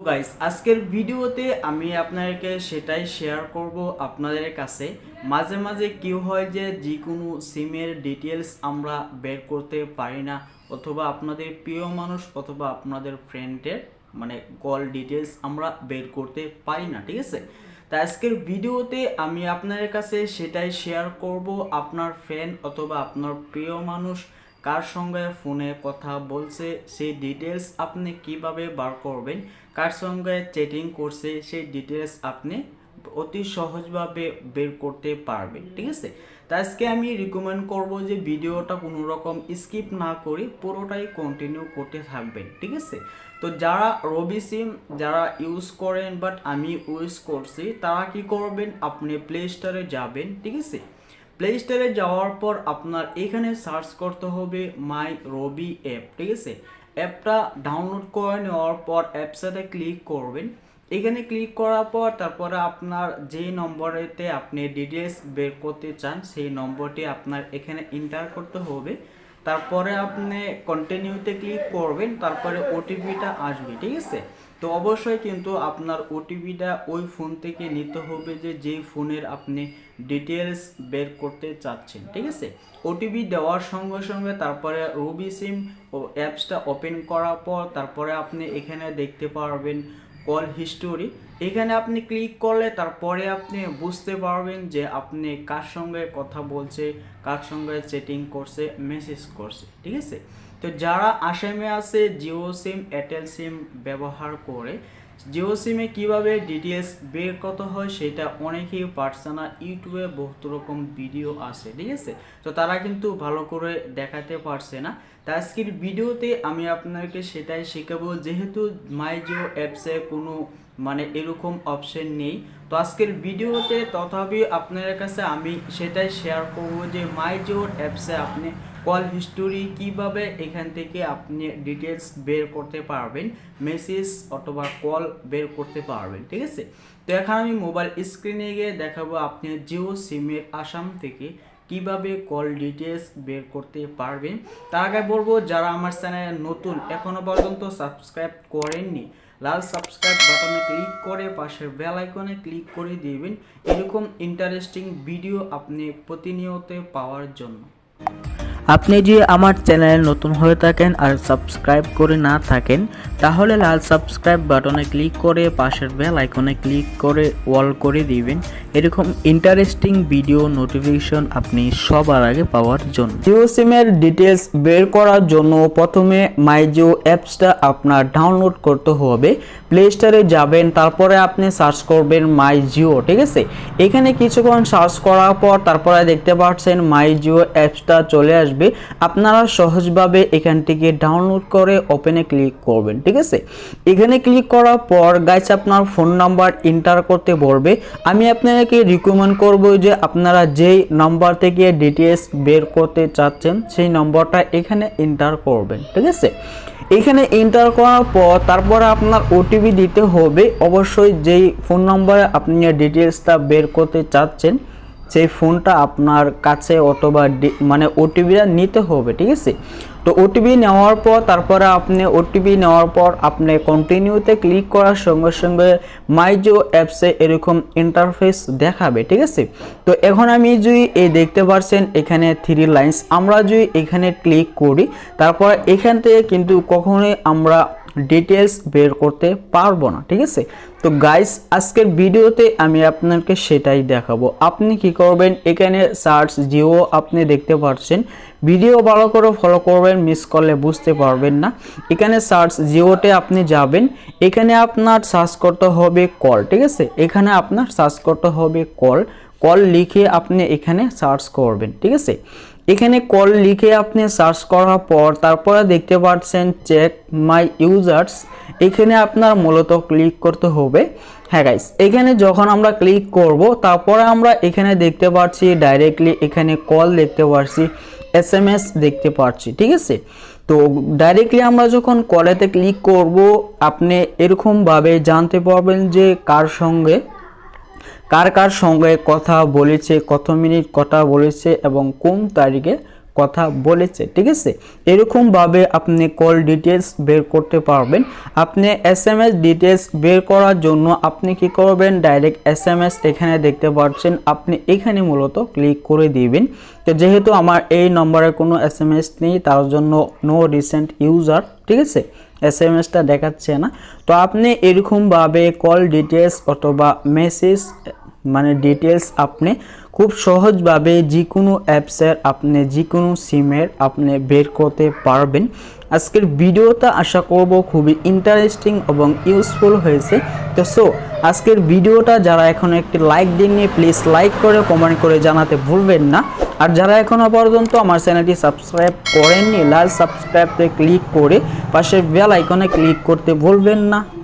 Guys আজকের ভিডিওতে আমি আপনাদেরকে সেটাই শেয়ার করব আপনাদের কাছে মাঝে মাঝে কি হয় যে কোনো সিমের ডিটেলস আমরা বের করতে পারি না অথবা আপনাদের প্রিয় মানুষ অথবা আপনাদের ফ্রেন্ডের কল ডিটেলস আমরা বের করতে পারি না, ঠিক আছে। তাই আজকের ভিডিওতে আমি আপনাদের কাছে সেটাই শেয়ার করব আপনার ফ্রেন্ড অথবা আপনার প্রিয় মানুষ কার সঙ্গে ফোনে কথা বলছে সেই ডিটেলস আপনি কিভাবে বার করবেন, কার সঙ্গে চ্যাটিং করছে সেই ডিটেলস আপনি অতি সহজভাবে বের করতে পারবেন, ঠিক আছে। তাই আজকে আমি রিকমেন্ড করব যে ভিডিওটা কোনো রকম স্কিপ না করে পুরোটাই কন্টিনিউ করতে থাকবেন, ঠিক আছে। তো যারা রবি সিম যারা ইউজ করেন বাট আমি ইউজ করছি তারা কি করবেন, আপনি প্লে স্টোরে যাবেন, ঠিক আছে। প্লে স্টোরে যাওয়ার পর আপনার এখানে সার্চ করতে হবে মাই রবি অ্যাপ, ঠিক আছে। অ্যাপটা ডাউনলোড করে নেওয়ার পর অ্যাপসাতে ক্লিক করবেন। এখানে ক্লিক করার পর তারপরে আপনার যে নম্বরেতে আপনি ডিটেলস বের করতে চান সেই নম্বরটি আপনার এখানে এন্টার করতে হবে। তারপরে আপনি কন্টিনিউতে ক্লিক করবেন, তারপরে ওটিপিটা আসবে, ঠিক আছে। তো অবশ্যই কিন্তু আপনার ওটিপিটা ওই ফোন থেকে নিতে হবে যে ফোনের আপনি ডিটেলস বের করতে চাচ্ছেন, ঠিক আছে। ওটিপি দেওয়ার সঙ্গে সঙ্গে তারপরে রবি সিম ও অ্যাপসটা ওপেন করার পর তারপরে আপনি এখানে দেখতে পারবেন কল হিস্টোরি। এখানে আপনি ক্লিক করলে তারপরে আপনি বুঝতে পারবেন যে আপনি কার সঙ্গে কথা বলছে, কার সঙ্গে চ্যাটিং করছে, মেসেজ করছে, ঠিক আছে। তো যারা আসামে আছে জিও সিম এয়ারটেল সিম ব্যবহার করে জিও সিমে কীভাবে ডিটেলস বের করতে হয় সেটা অনেকেই পারছে না, ইউটিউবে বহুত রকম ভিডিও আছে, ঠিক আছে। তো তারা কিন্তু ভালো করে দেখাতে পারছে না। তা আজকের ভিডিওতে আমি আপনাকে সেটাই শেখাবো, যেহেতু মাই জিও অ্যাপসে কোনো এরকম অপশন নেই। তো আজকের ভিডিওতে তথাপি আপনাদের কাছে আমি সেটাই শেয়ার করব যে মাই জিও অ্যাপসে আপনি কল হিস্টোরি কিভাবে এখান থেকে আপনি ডিটেলস বের করতে পারবেন, মেসেজ অথবা কল বের করতে পারবেন, ঠিক আছে। তো এখন আমি মোবাইল স্ক্রিনে গিয়ে দেখাবো আপনি জিও সিমের আসাম থেকে কিভাবে কল ডিটেলস বের করতে পারবেন। তার আগে বলবো যারা আমার চ্যানেলে নতুন এখনো পর্যন্ত সাবস্ক্রাইব করেননি, লাল সাবস্ক্রাইব বাটনে ক্লিক করে পাশের বেল আইকনে ক্লিক করে দিবেন এরকম ইন্টারেস্টিং ভিডিও আপনি প্রতিনিয়ত পাওয়ার জন্য। আপনি যে আমার চ্যানেলে নতুন হয়ে থাকেন আর সাবস্ক্রাইব করে না থাকেন তাহলে লাল সাবস্ক্রাইব বাটনে ক্লিক করে পাশের বেল আইকনে ক্লিক করে অল করে দিবেন এরকম ইন্টারেস্টিং ভিডিও নোটিফিকেশন আপনি সবার আগে পাওয়ার জন্য। জিও সিমের ডিটেলস বের করার জন্য প্রথমে মাই জিও অ্যাপসটা আপনার ডাউনলোড করতে হবে। প্লে স্টোরে যাবেন, তারপরে আপনি সার্চ করবেন মাই জিও, ঠিক আছে। এখানে কিছুক্ষণ সার্চ করার পর তারপরে দেখতে পাচ্ছেন মাই জিও অ্যাপসটা চলে আসবে। আপনারা সহজভাবে এখান থেকে ডাউনলোড করে ওপেনে ক্লিক করবেন, ঠিক আছে। এখানে ক্লিক করার পর গাইস আপনার ফোন নাম্বার এন্টার করতে বলবে। আমি আপনাদেরকে রিকমেন্ড করব যে আপনারা যেই নাম্বার থেকে ডিটেলস বের করতে চাচ্ছেন সেই নম্বরটা এখানে এন্টার করবেন, ঠিক আছে। এখানে এন্টার করার পর তারপরে আপনার ওটিপি দিতে হবে। অবশ্যই যেই ফোন নম্বরে আপনি ডিটেলসটা বের করতে চাচ্ছেন সেই ফোনটা আপনার কাছে অথবা ওটিপিটা নিতে হবে, ঠিক আছে। তো ওটিপি নেওয়ার পর তারপরে আপনি কন্টিনিউতে ক্লিক করার সঙ্গে সঙ্গে মাই জিও অ্যাপসে এরকম ইন্টারফেস দেখাবে, ঠিক আছে। তো এখন আমি যদি দেখতে পাচ্ছেন এখানে 3 লাইন্স, আমরা যদি এখানে ক্লিক করি তারপর এখান থেকে কিন্তু কখনোই আমরা ডিটেলস বের করতে পারবো না, ঠিক আছে। তো গাইস আজকের ভিডিওতে আমি আপনাকে সেটাই দেখাবো। আপনি কি করবেন, এখানে সার্চ জিও আপনি দেখতে পাচ্ছেন, ভিডিও ভালো করে ফলো করবেন, মিস করলে বুঝতে পারবেন না। এখানে সার্চ জিওতে আপনি যাবেন, এখানে আপনার সার্চ করতে হবে কল, ঠিক আছে। এখানে আপনার সার্চ করতে হবে কল লিখে আপনি এখানে সার্চ করবেন, ঠিক আছে। এখানে কল লিখে আপনি সার্চ করার পর তারপরে দেখতে পাচ্ছেন চেক মাই ইউজার্স, এখানে আপনার মূলত ক্লিক করতে হবে। হ্যাঁ গাইস, এখানে যখন আমরা ক্লিক করব তারপরে আমরা এখানে দেখতে পাচ্ছি ডাইরেক্টলি এখানে কল দেখতে পাচ্ছি, এসএমএস দেখতে পাচ্ছি, ঠিক আছে। তো ডাইরেক্টলি আমরা যখন কলেতে ক্লিক করব আপনি এরকমভাবে জানতে পারবেন যে কার সঙ্গে কথা বলেছে, কত মিনিট কথা বলেছে এবং কোন তারিখে কথা বলেছে, ঠিক আছে। এরকমভাবে আপনি কল ডিটেলস বের করতে পারবেন। আপনি SMS ডিটেলস বের করার জন্য আপনি কি করবেন, ডাইরেক্ট SMS এখানে দেখতে পাচ্ছেন, আপনি এখানে মূলত ক্লিক করে দিবেন। তো যেহেতু আমার এই নম্বরে কোনো SMS নেই, তার জন্য নো রিসেন্ট ইউজার, ঠিক আছে, SMS-টা দেখাচ্ছে না। তো আপনি এরকমভাবে কল ডিটেলস অথবা মেসেজ মানে ডিটেলস আপনি খুব সহজভাবে যে কোনো অ্যাপসের, আপনি যে কোনো সিমের আপনি বের করতে পারবেন। আজকের ভিডিওটা আশা করব খুবই ইন্টারেস্টিং এবং ইউজফুল হয়েছে। তো আজকের ভিডিওটা যারা এখন একটি লাইক দিননি, প্লিজ লাইক করে কমেন্ট করে জানাতে ভুলবেন না। আর যারা এখনো পর্যন্ত আমার চ্যানেলটি সাবস্ক্রাইব করেননি, লাল সাবস্ক্রাইবে ক্লিক করে পাশের বেল আইকনে ক্লিক করতে ভুলবেন না।